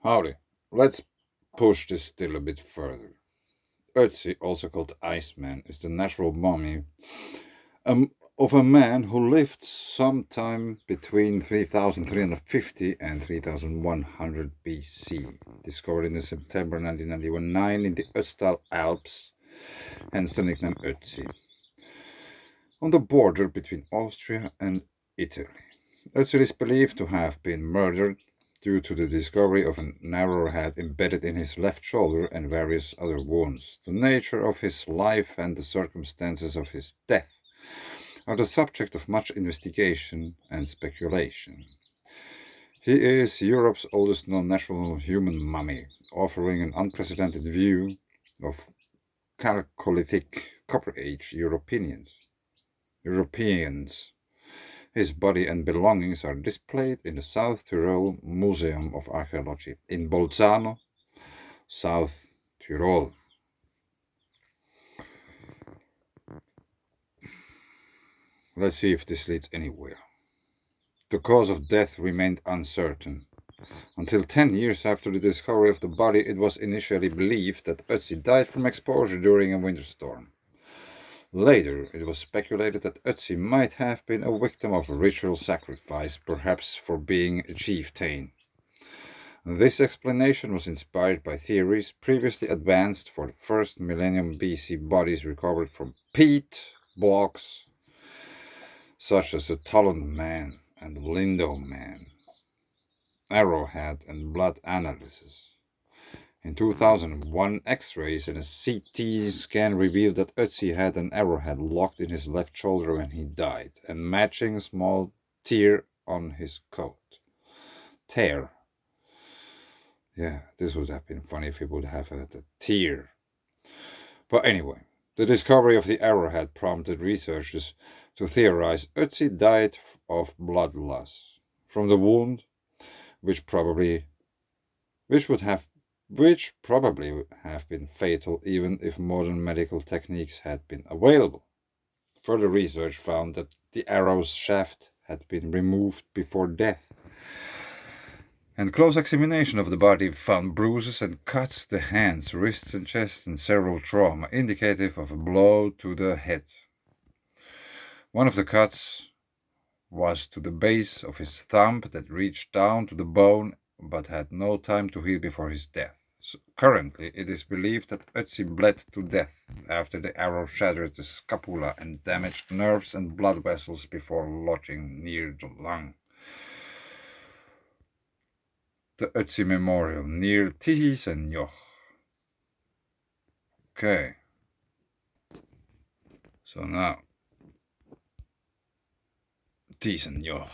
Howdy. Let's push this still a bit further. Ötzi, also called Iceman, is the natural mummy of a man who lived sometime between 3350 and 3100 BC, discovered in September 1999 in the Ötztal Alps, hence the nickname Ötzi, on the border between Austria and Italy. Ötzi is believed to have been murdered due to the discovery of an arrowhead embedded in his left shoulder and various other wounds. The nature of his life and the circumstances of his death are the subject of much investigation and speculation. He is Europe's oldest known natural human mummy, offering an unprecedented view of Chalcolithic Copper Age Europeans. His body and belongings are displayed in the South Tyrol Museum of Archaeology in Bolzano, South Tyrol. Let's see if this leads anywhere. The cause of death remained uncertain. Until 10 years after the discovery of the body, it was initially believed that Ötzi died from exposure during a winter storm. Later, it was speculated that Ötzi might have been a victim of a ritual sacrifice, perhaps for being a chieftain. This explanation was inspired by theories previously advanced for the first millennium BC bodies recovered from peat blocks, such as the Talon Man and Lindo Man, arrowhead and blood analysis. In 2001, X-rays and a CT scan revealed that Ötzi had an arrowhead locked in his left shoulder when he died, and matching a small tear on his coat. Tear. Yeah, this would have been funny if he would have had a tear. But anyway, the discovery of the arrowhead prompted researchers to theorize Ötzi died of blood loss from the wound, which probably would have been fatal even if modern medical techniques had been available. Further research found that the arrow's shaft had been removed before death, and close examination of the body found bruises and cuts to the hands, wrists, and chest, and several trauma, indicative of a blow to the head. One of the cuts was to the base of his thumb that reached down to the bone but had no time to heal before his death. So currently, it is believed that Ötzi bled to death after the arrow shattered the scapula and damaged nerves and blood vessels before lodging near the lung. The Ötzi Memorial near Tihissenjoch. Okay. So now, Tihissenjoch.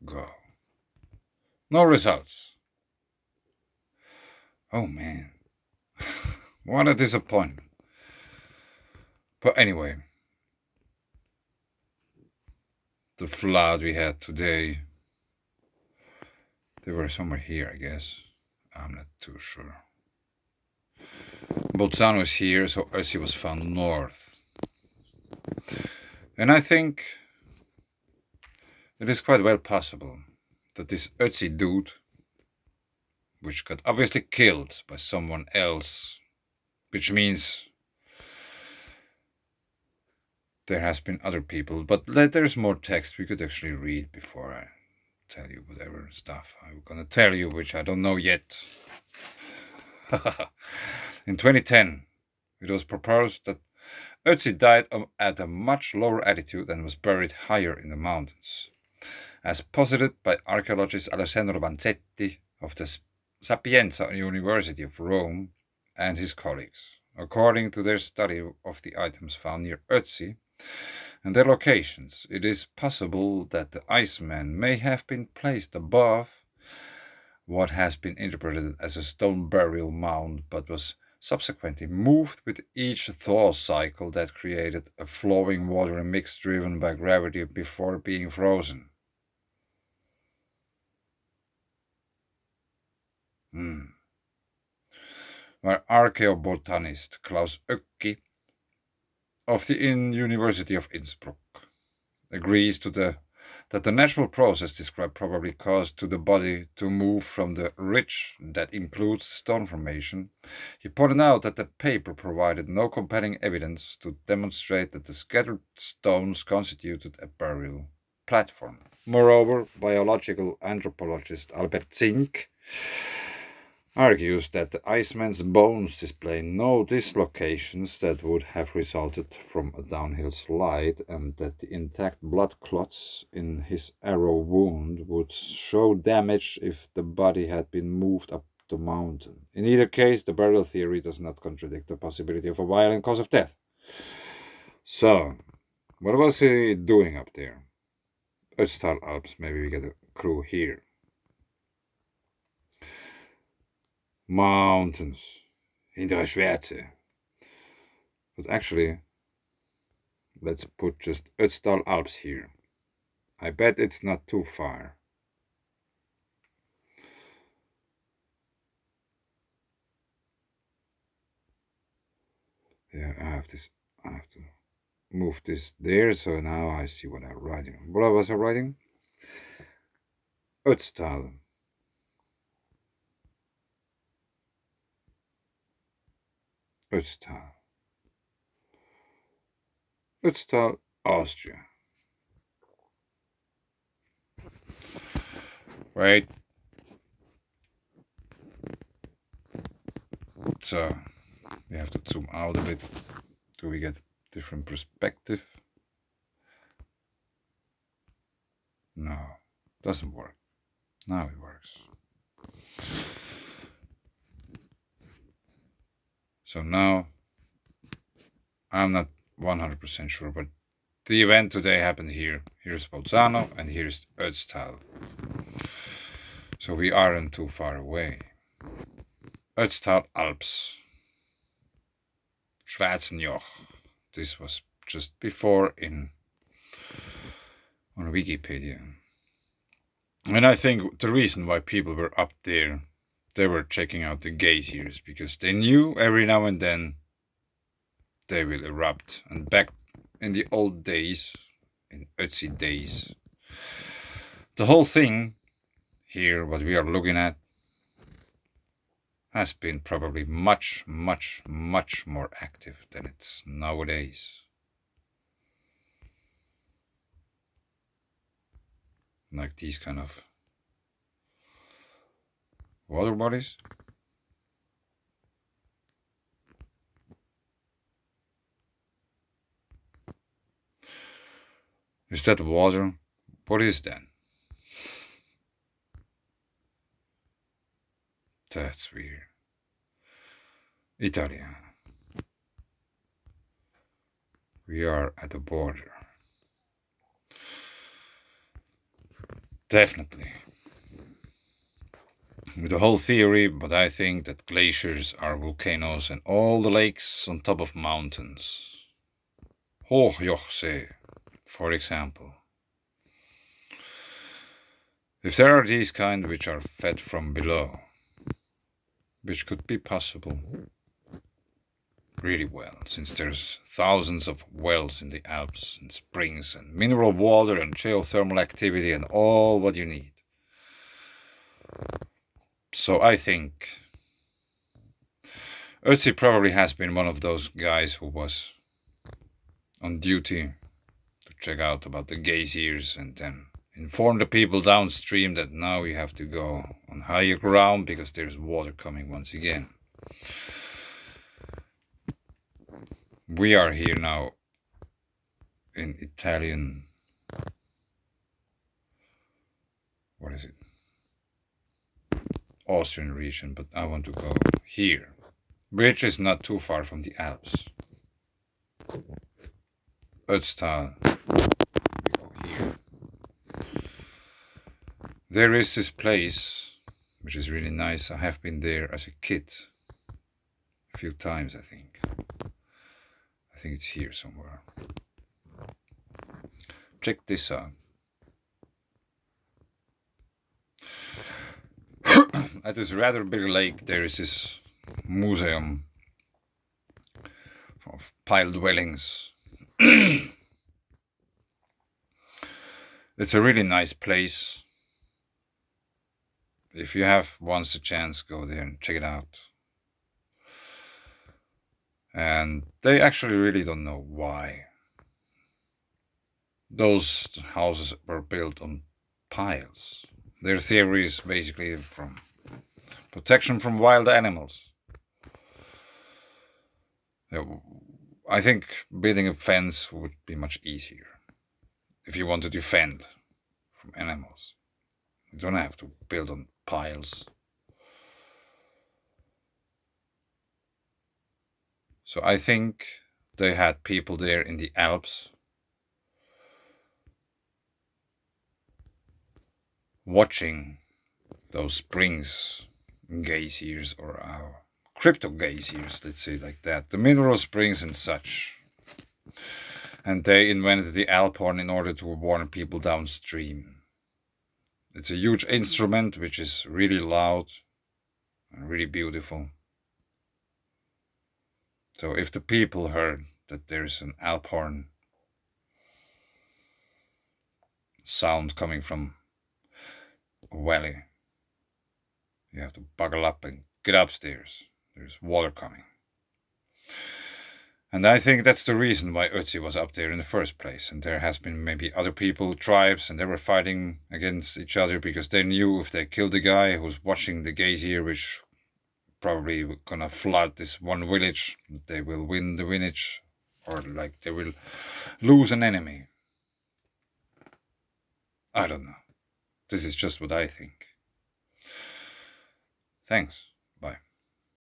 Go. No results. Oh man. What a disappointment. But anyway, the flood we had today, they were somewhere here, I guess. I'm not too sure. Bolzano is here, so Ötzi was found north. And I think it is quite well possible that this Ötzi dude, which got obviously killed by someone else, which means there has been other people, but there's more text we could actually read before I tell you whatever stuff I'm gonna tell you, which I don't know yet. In 2010, it was proposed that Ötzi died at a much lower altitude and was buried higher in the mountains, as posited by archaeologist Alessandro Vanzetti of the Sapienza University of Rome and his colleagues. According to their study of the items found near Ötzi and their locations, it is possible that the Iceman may have been placed above what has been interpreted as a stone burial mound, but was subsequently moved with each thaw cycle that created a flowing water mix driven by gravity before being frozen. Where archaeobotanist Klaus Ötzi of the University of Innsbruck agrees to the that the natural process described probably caused to the body to move from the ridge that includes stone formation, he pointed out that the paper provided no compelling evidence to demonstrate that the scattered stones constituted a burial platform. Moreover, biological anthropologist Albert Zink argues that the Iceman's bones display no dislocations that would have resulted from a downhill slide, and that the intact blood clots in his arrow wound would show damage if the body had been moved up the mountain. In either case, the burial theory does not contradict the possibility of a violent cause of death. So, what was he doing up there? Ötzi Alps, maybe we get a clue here. Mountains in der Schwärze. But actually, let's put just Ötzi Alps here. I bet it's not too far. Yeah, I have to move this there, so now I see what I'm writing. What was I writing? Ötztal. Ötztal. Ötztal, Austria. Wait. So we have to zoom out a bit till we get different perspective. No, doesn't work. Now it works. So now I'm not 100% sure, but the event today happened here. Here's Bolzano and here's Ötztal. So we aren't too far away. Ötztal Alps. Schwarzenjoch. This was just before on Wikipedia. And I think the reason why people were up there, they were checking out the glaciers because they knew every now and then they will erupt. And back in the old days, in Ötzi days, the whole thing here, what we are looking at, has been probably much, much, much more active than it's nowadays. Like these kind of water bodies. Is that water? What is that? That's weird. Italia. We are at the border. Definitely. With the whole theory, but I think that glaciers are volcanoes and all the lakes on top of mountains. Hochjochsee, for example. If there are these kind which are fed from below, which could be possible really well, since there's thousands of wells in the Alps and springs and mineral water and geothermal activity and all what you need. So I think Ötzi probably has been one of those guys who was on duty to check out about the glaciers and then inform the people downstream that now we have to go on higher ground because there's water coming once again. We are here now in Italian, what is it? Austrian region, but I want to go here, which is not too far from the Alps. Ötztal. We go here. There is this place, which is really nice. I have been there as a kid a few times, I think. I think it's here somewhere. Check this out. At this rather big lake, there is this museum of pile dwellings. It's a really nice place. If you have once a chance, go there and check it out. And they actually really don't know why those houses were built on piles. Their theory is basically from protection from wild animals. I think building a fence would be much easier if you want to defend from animals. You don't have to build on piles. So I think they had people there in the Alps watching those springs, glaciers, or crypto glaciers, let's say like that, the mineral springs and such. And they invented the Alp horn in order to warn people downstream. It's a huge instrument which is really loud and really beautiful. So if the people heard that there's an Alp horn sound coming from a valley, you have to buckle up and get upstairs. There's water coming. And I think that's the reason why Ötzi was up there in the first place. And there has been maybe other people, tribes, and they were fighting against each other because they knew if they killed the guy who's watching the glacier, which probably gonna flood this one village, they will win the village, or like they will lose an enemy. I don't know. This is just what I think. Thanks.